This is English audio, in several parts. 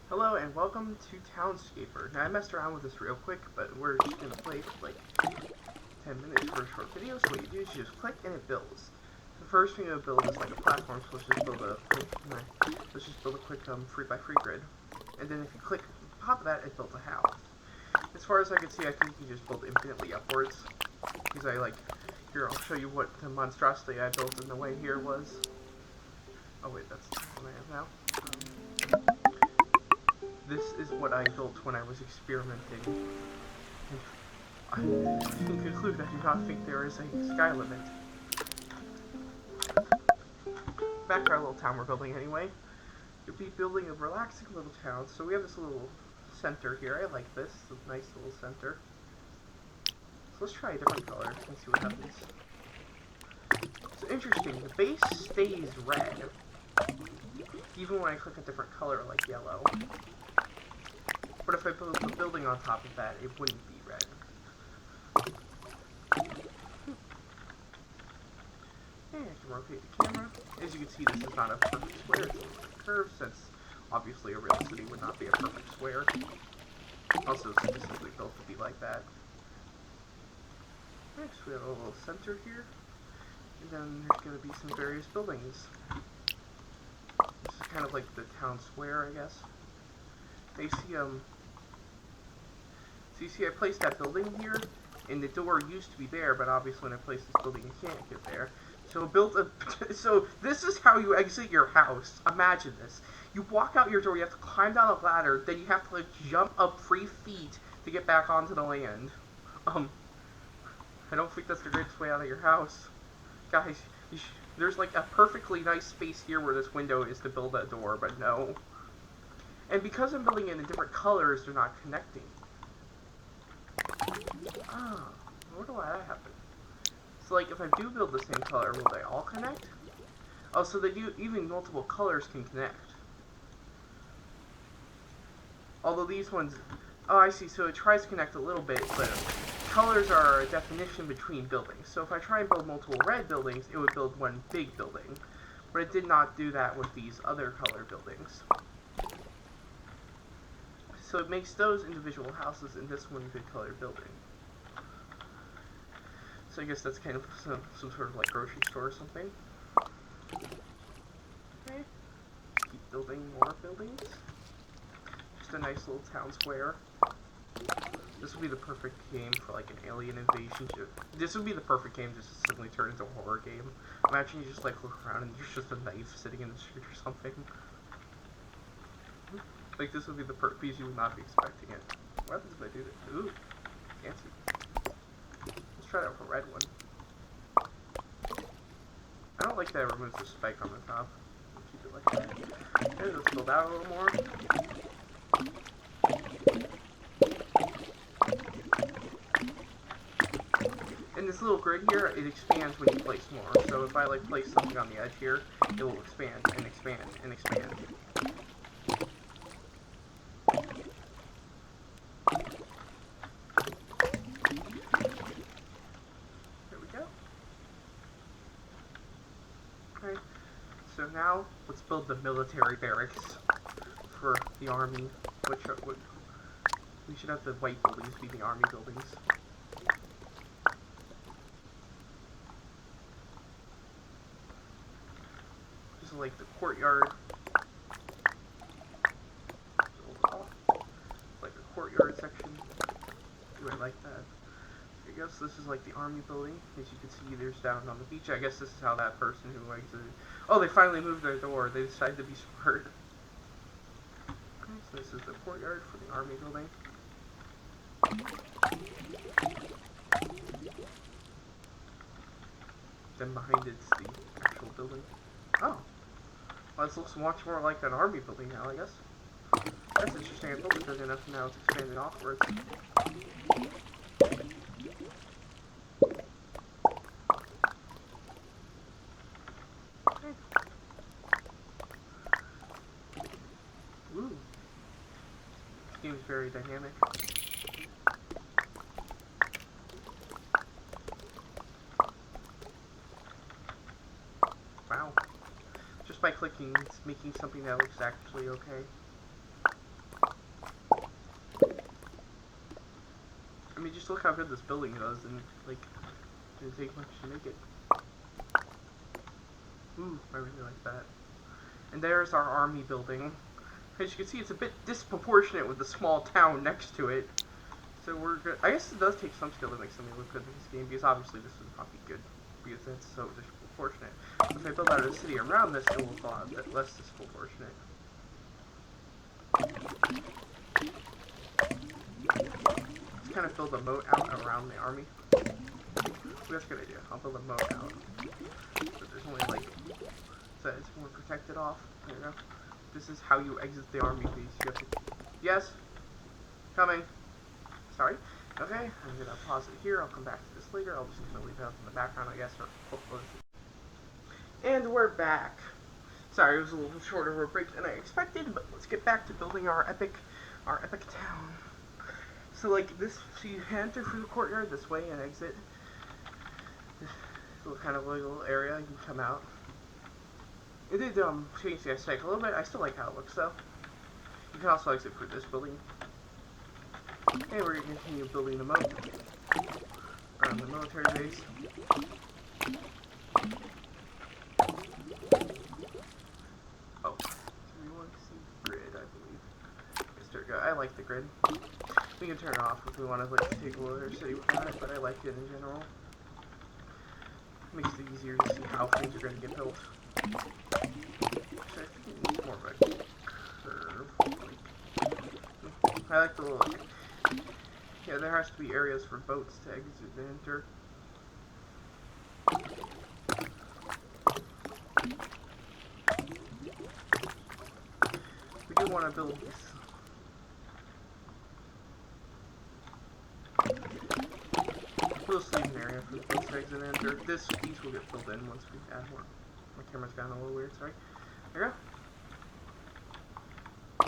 Hello and welcome to Scaper. Now I messed around with this real quick, but we're just gonna play for like 10 minutes for a short video. So what you do is you just click and it builds. The first thing it'll build is like a platform, so let's just build a quick 3x3 grid. And then if you click on top of that, it builds a house. As far as I can see, I think you can just build infinitely upwards. Because here I'll show you what the monstrosity I built in the way here was. Oh wait, that's what I have now. This is what I built when I was experimenting. In conclusion, I do not think there is a sky limit. Back to our little town we're building anyway. You'll be building a relaxing little town. So we have this little center here. I like this. It's a nice little center. So let's try a different color and see what happens. It's interesting. The base stays red, even when I click a different color like yellow. But if I build a building on top of that, it wouldn't be red. And I can rotate the camera. As you can see, this is not a perfect square, it's a curve, since obviously a real city would not be a perfect square. Also, it's specifically built to be like that. Next, we have a little center here. And then there's going to be some various buildings. This is kind of like the town square, I guess. So you see I placed that building here, and the door used to be there, but obviously when I place this building you can't get there. So so this is how you exit your house. Imagine this. You walk out your door, you have to climb down a ladder, then you have to like jump up 3 feet to get back onto the land. I don't think that's the greatest way out of your house. Guys, there's like a perfectly nice space here where this window is to build that door, but no. And because I'm building it in different colors, they're not connecting. I wonder why that happened. So like if I do build the same color, will they all connect? Oh, so they do, even multiple colors can connect. Although these ones, oh I see, so it tries to connect a little bit, but colors are a definition between buildings. So if I try and build multiple red buildings, it would build one big building. But it did not do that with these other color buildings. So it makes those individual houses and this one good colored building. So I guess that's kind of some sort of like grocery store or something. Okay. Keep building more buildings. Just a nice little town square. This would be the perfect game for like an alien invasion. This would be the perfect game just to suddenly turn into a horror game. Imagine you just like look around and there's just a knife sitting in the street or something. Like this would be the perfect piece you would not be expecting it. What happens if I do this? Ooh, fancy. Let's try that with a red one. I don't like that it removes the spike on the top. I'll keep it like that. Okay, let's build out a little more. And this little grid here, it expands when you place more. So if I like place something on the edge here, it will expand and expand and expand. There we go. Okay. So now let's build the military barracks for the army, which we should have the white buildings be the army buildings. Just like the courtyard. Like a courtyard section. Do I like that? I guess this is like the army building. As you can see, there's down on the beach. I guess this is how that person who exited. Oh, they finally moved their door. They decided to be smart. Okay, so this is the courtyard for the army building. Then behind it's the actual building. Oh. Well, this looks much more like an army building now, I guess. That's interesting. I built it big enough, and now it's expanding offwards. Okay. Ooh. This game is very dynamic. Wow. Just by clicking, it's making something that looks actually okay. just look how good this building does, and like, it didn't take much to make it. Ooh, I really like that. And there's our army building. As you can see, it's a bit disproportionate with the small town next to it. So we're good. I guess it does take some skill to make something look good in this game, because obviously this would not be good, because it's so disproportionate. If I build out a city around this, it will fall out a bit less disproportionate. Let's kind of build a moat out around the army. That's a good idea. I'll build a moat out. But there's only like, so it's more protected off. There you go. This is how you exit the army base. You have to, yes? Coming. Sorry. Okay, I'm gonna pause it here. I'll come back to this later. I'll just gonna leave it up in the background, I guess, or close it. And we're back. Sorry, it was a little shorter of a break than I expected, but let's get back to building our epic town. So like this, so you enter through the courtyard this way and exit. This little kind of little area, you can come out. It did change the aesthetic a little bit. I still like how it looks though. You can also exit through this building. And we're going to continue building the moat around the military base. Oh, do we want to see grid, I believe. Yes, there we go. I like the grid. We can turn it off if we want to like take a look at our city without it, but I like it in general. Makes it easier to see how things are going to get built. Actually, I think it needs more of a curve. I like the little. Yeah, there has to be areas for boats to exit and enter. We do want to build this. We'll just leave an area for the boats to exit and enter. These will get filled in once we add more. My camera's gotten a little weird, sorry. There we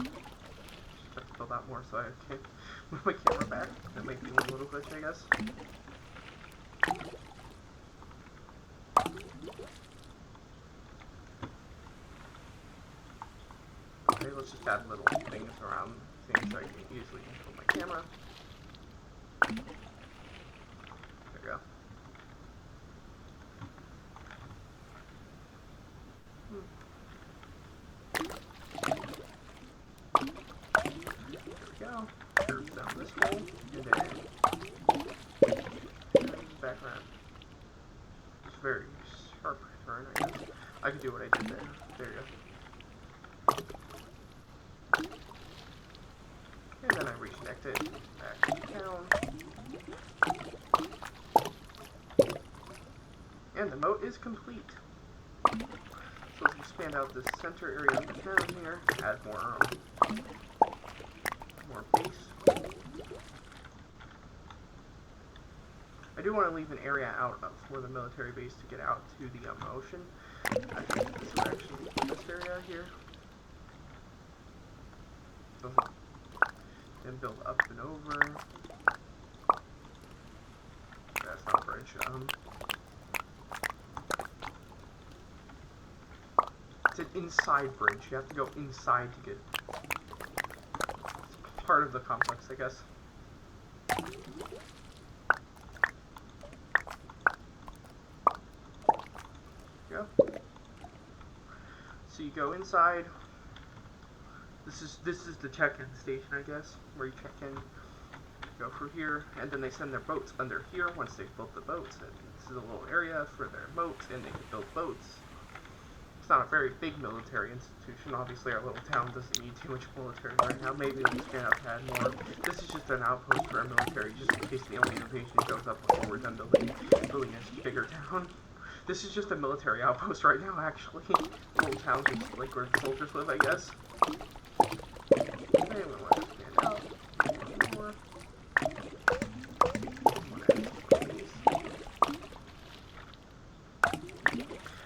go. Just have to build out more so I can move my camera back. That might be a little glitch, I guess. Okay, let's just add little things around things so I can easily control my camera. There we go. Go. Curves down this hole, and then back around. It's very sharp turn, I guess. I could do what I did there. There you go. And then I reconnect it back down. And the moat is complete. So let's expand out this center area of the town here, add more base. I do want to leave an area out for the military base to get out to the ocean. I think this would actually be this area here. Then build up and over. That's not a bridge. It's an inside bridge. You have to go inside to get. It's part of the complex, I guess. Go. So you go inside. This is the check-in station, I guess, where you check in. Go through here, and then they send their boats under here once they've built the boats. And this is a little area for their boats, and they can build boats. It's not a very big military institution. Obviously, our little town doesn't need too much military right now. Maybe we'll expand out to add more. This is just an outpost for our military, just in case the alien invasion goes up before we're done building a bigger town. This is just a military outpost right now, actually. A little town just like where the soldiers live, I guess. Okay, we want to expand out. More.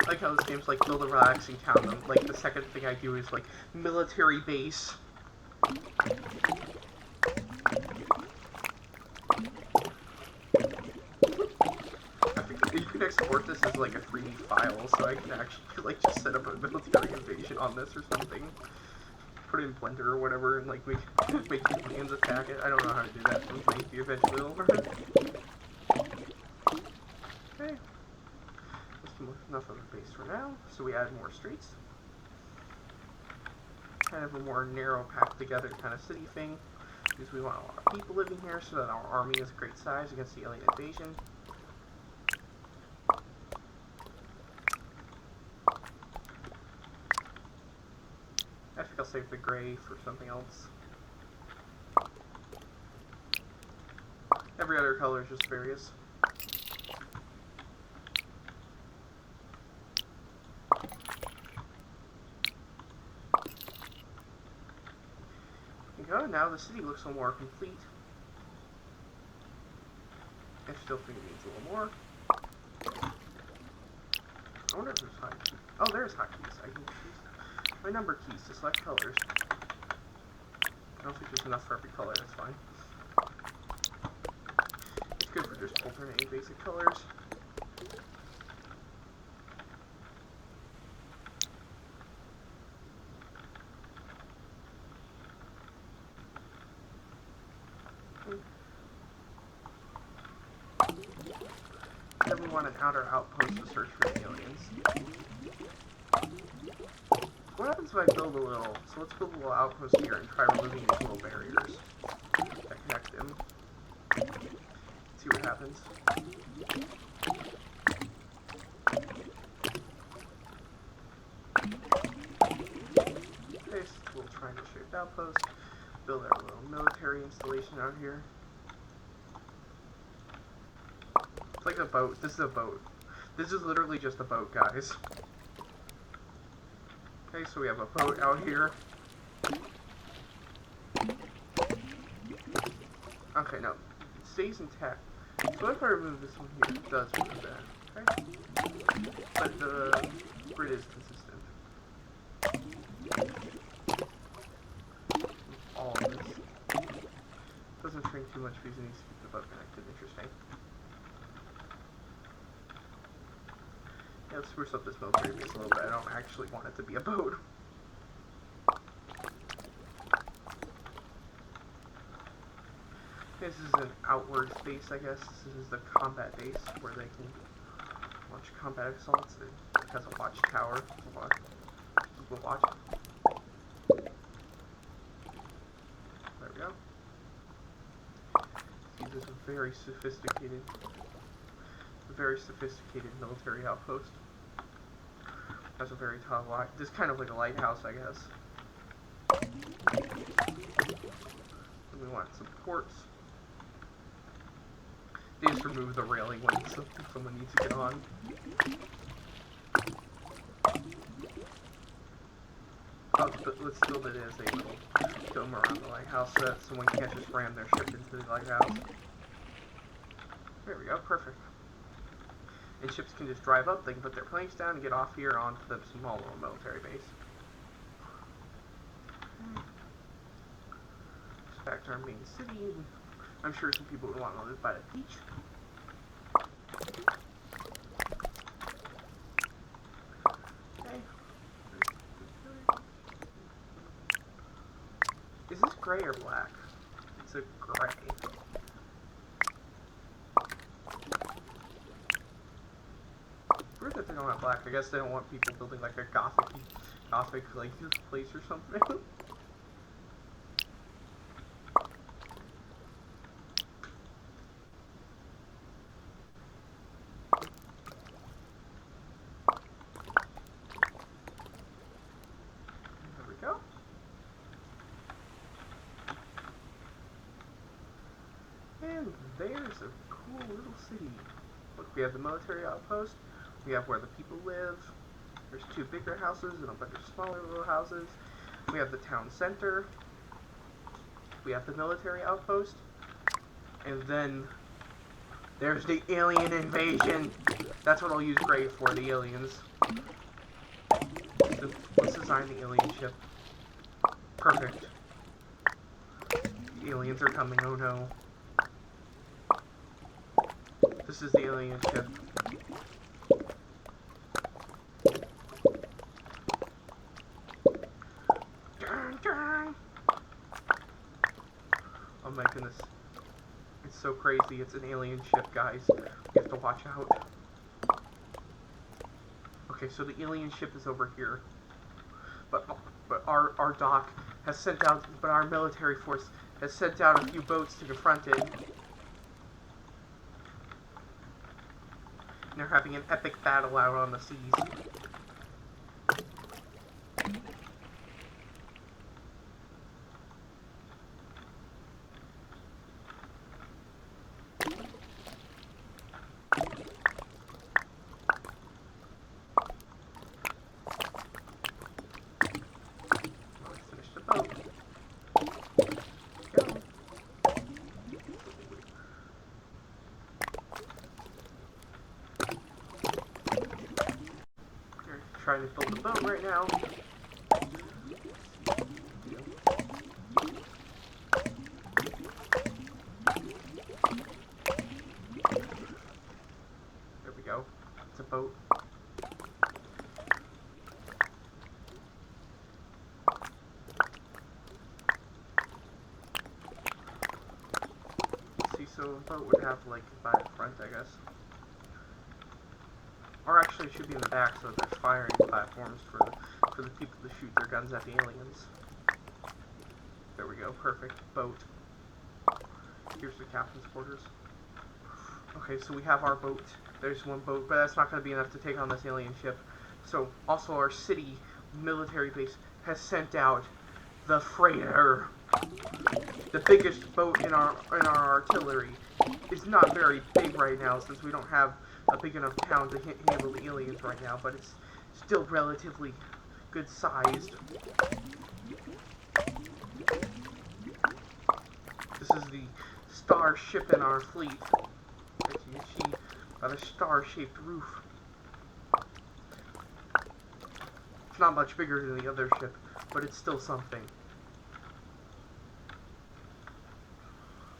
I like how this game's like build a relaxing town, and like the second thing I do is like military base. You can export this as like a 3D file, so I can actually like just set up a military invasion on this or something. put it in Blender or whatever and like make the aliens attack it. I don't know how to do that, so maybe eventually it'll learn. Okay. That's enough of the base for now. So we add more streets. Kind of a more narrow, packed together kind of city thing. Because we want a lot of people living here so that our army is a great size against the alien invasion. I think I'll save the gray for something else. Every other color is just various. There you go, now the city looks a little more complete. I still think it needs a little more. I wonder if there's hotkeys. Oh, there's hotkeys. I can use my number keys to select colors. I don't think there's enough for every color, that's fine. It's good for just alternating basic colors. Then we want an outer outpost to search for the aliens. What happens if I build a little... So let's build a little outpost here and try removing these little barriers that connect them. See what happens. Okay, so a little triangle-shaped outpost. Build our little military installation out here. It's like a boat. This is a boat. This is literally just a boat, guys. Okay, so we have a boat out here. Okay, no. It stays intact. So if I remove this one here, it does remove that. Okay? But the grid is consistent. All of this. Doesn't shrink too much because it needs to keep the boat connected. Interesting. Yeah, let's spruce up this military base a little bit. I don't actually want it to be a boat. This is an outward base, I guess. This is the combat base where they can launch combat assaults. It has a watchtower. People watch. There we go. See, this is a very sophisticated military outpost. Has a very tall light. This is kind of like a lighthouse, I guess. And we want some ports. They just remove the railing when someone needs to get on. Oh, but let's build it as a little dome around the lighthouse so that someone can't just ram their ship into the lighthouse. There we go, perfect. And ships can just drive up, they can put their planes down and get off here onto the small little military base. Just back to our main city. I'm sure some people would want to live by the beach. Okay. Is this gray or black? It's a gray. Weird that they don't have black. I guess they don't want people building like a gothic like place or something. There we go. And there's a cool little city. Look, we have the military outpost. We have where the people live. There's 2 bigger houses and a bunch of smaller little houses. We have the town center. We have the military outpost. And then there's the alien invasion. That's what I'll use gray for, the aliens. So let's design the alien ship. Perfect. The aliens are coming, oh no. This is the alien ship. my goodness. It's so crazy. It's an alien ship, guys. We have to watch out. Okay, so the alien ship is over here. But our dock has sent out, but our military force has sent out a few boats to confront it. And they're having an epic battle out on the seas. Trying to build the boat right now. There we go. It's a boat. See, so a boat would have like by the front, I guess. Or actually, it should be in the back, so there's firing platforms for the people to shoot their guns at the aliens. There we go, perfect. Boat. Here's the captain's quarters. Okay, so we have our boat. There's one boat, but that's not going to be enough to take on this alien ship. So, also our city military base has sent out the freighter. The biggest boat in our artillery is not very big right now, since we don't have a big enough town to handle the aliens right now, but it's still relatively good sized. This is the star ship in our fleet. As you can see, got a star-shaped roof. It's not much bigger than the other ship, but it's still something.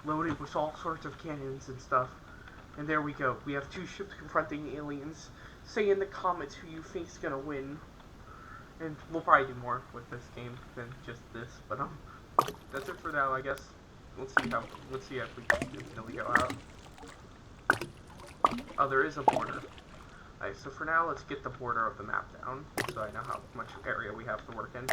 Loaded with all sorts of cannons and stuff. And there we go. We have two ships confronting aliens. Say in the comments who you think's gonna win. And we'll probably do more with this game than just this. But that's it for now, I guess. Let's see if we can instantly go out. Oh, there is a border. Alright, so for now, let's get the border of the map down, so I know how much area we have to work in.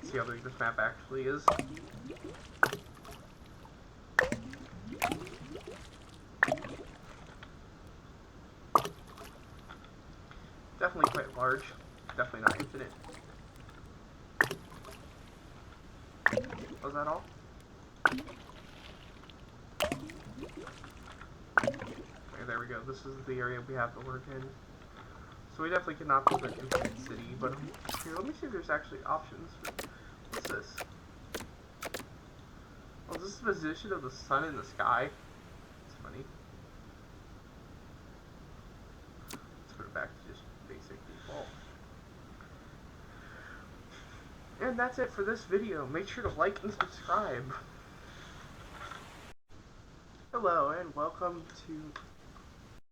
See how big this map actually is. Definitely quite large. Definitely not infinite. Was that all? Okay, there we go. This is the area we have to work in. So we definitely cannot build an infinite city, but here, let me see if there's actually options. What's this? Oh, is this the position of the sun in the sky? It's funny. Let's put it back to just basic default. And that's it for this video. Make sure to like and subscribe. Hello, and welcome to